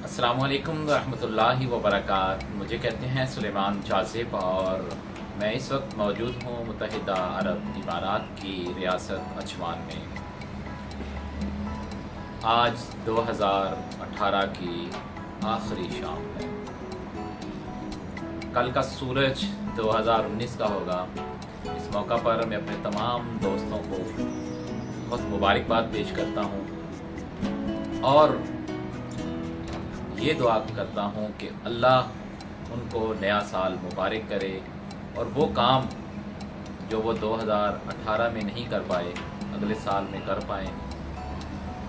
السلام علیکم ورحمۃ اللہ وبرکاتہ۔ مجھے کہتے ہیں سلیمان جاذب اور میں اس وقت موجود ہوں متحدہ عرب امارات کی ریاست عجمان میں۔ آج 2018 کی آخری شام ہے۔ کل کا سورج 2019 کا ہوگا۔ اس موقع پر میں اپنے تمام دوستوں کو بہت مبارکباد پیش کرتا ہوں اور یہ دعا کرتا ہوں کہ اللہ ان کو نیا سال مبارک کرے اور وہ کام جو وہ 2018 میں نہیں کر پائے اگلے سال میں کر پائیں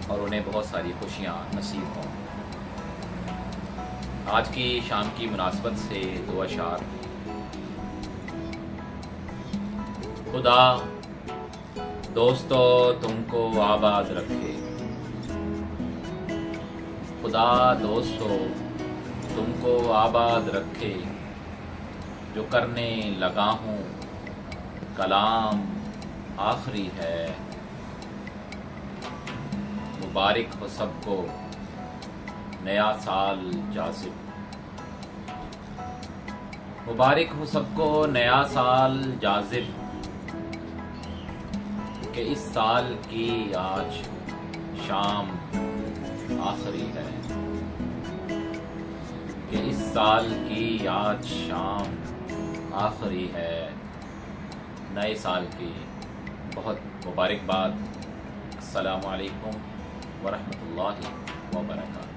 اور انہیں بہت ساری خوشیاں نصیب ہوں۔ آج کی شام کی مناسبت سے دو اشعار۔ خدا دوستو تم کو آباد رکھے، خدا دوستو تم کو آباد رکھے، جو کرنے لگا ہوں کلام آخری ہے۔ مبارک ہو سب کو نیا سال جاذب، مبارک ہو سب کو نیا سال جاذب، کہ اس سال کی آج شام آخری ہے، کہ اس سال کی آج شام آخری ہے۔ نئے سال کی بہت مبارکباد۔ السلام علیکم ورحمۃ اللہ وبرکاتہ۔